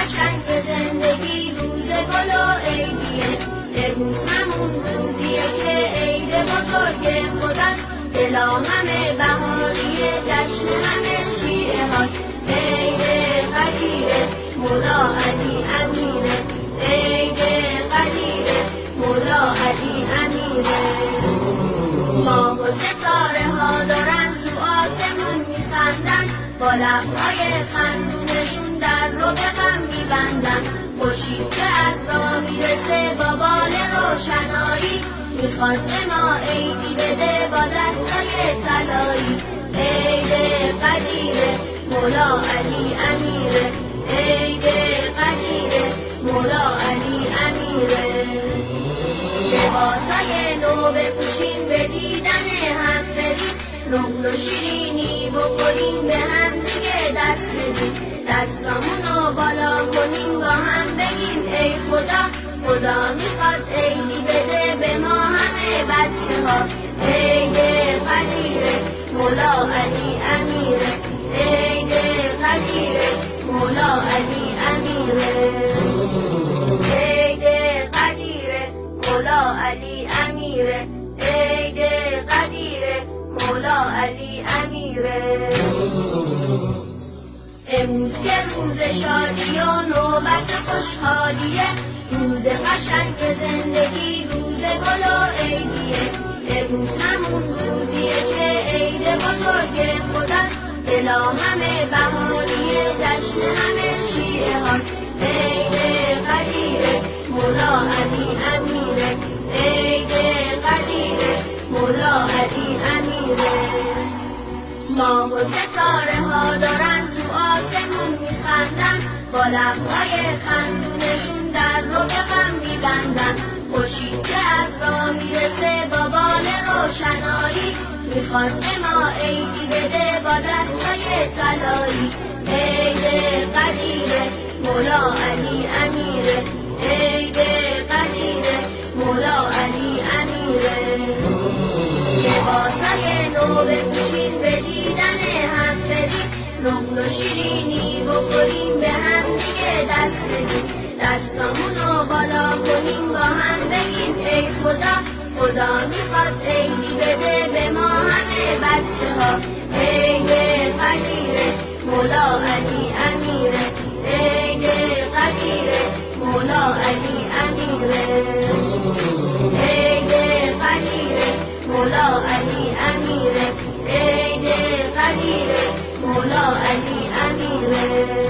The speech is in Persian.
قشنگ زندگی روز گل و عیدیه. امروز همون روزیه که عید بزرگ خداست، دلا همه بهاریه، جشن همه شیعه هاست. عید قدیره مولا علی امیره، عید قدیره مولا علی امیره. ماه و ستاره ها دارن تو آسمون میخندن، با لبهای خندونشون در رو به غم میبندن. خورشید که از راه میرسه با بال روشنایی، میخواد به ما عیدی بده با دستای طلایی. عید قدیره مولا علی امیره، عید قدیره مولا علی امیره. لباسای نو بپوشیم به دیدن هم بریم، نقل و شیرینی بخوریم به هم دیگه دست بدیم. دستامونو بالا کنیم با هم بگیم ای خدا، خدا میخواد عیدی بده به ما همه بچه ها. عید قدیره مولا علی امیره، عید قدیره مولا علی امیره، عید قدیره مولا علی امیره، عید قدیره مولا علی امیره. امروز که روز شادی و نوبت خوشحالیه، روز قشنگ زندگی روز گل و عیدیه. امروز همون روزیه که عید بزرگ خداست، دلا همه بهاریه، جشن همه شیعه هاست. عید قدیره مولا علی امیره، عید قدیره مولا علی امیره. ماه و ستاره ها دارن تو آسمون میخندن، با لبهای خندونشون در رو به غم میبندن. خورشید که از راه میرسه با بال روشنایی، میخواد به ما عیدی بده با دستای طلایی. عید قدیره مولا علی امیره، عید قدیره مولا علی امیره. لباسای نو بپوشیم به دیدن هم بریم، نقل و شیرینی بخوریم به هم دیگه دست بدیم. دستامونو بالا کنیم با هم بگیم ای خدا، خدا میخواد عیدی بده به ما همه بچه ها. عید قدیره مولا علی امیره، عید قدیره مولا علی امیره، عید قدیره مولا علی امیره، عید قدیره مولا علی امیره.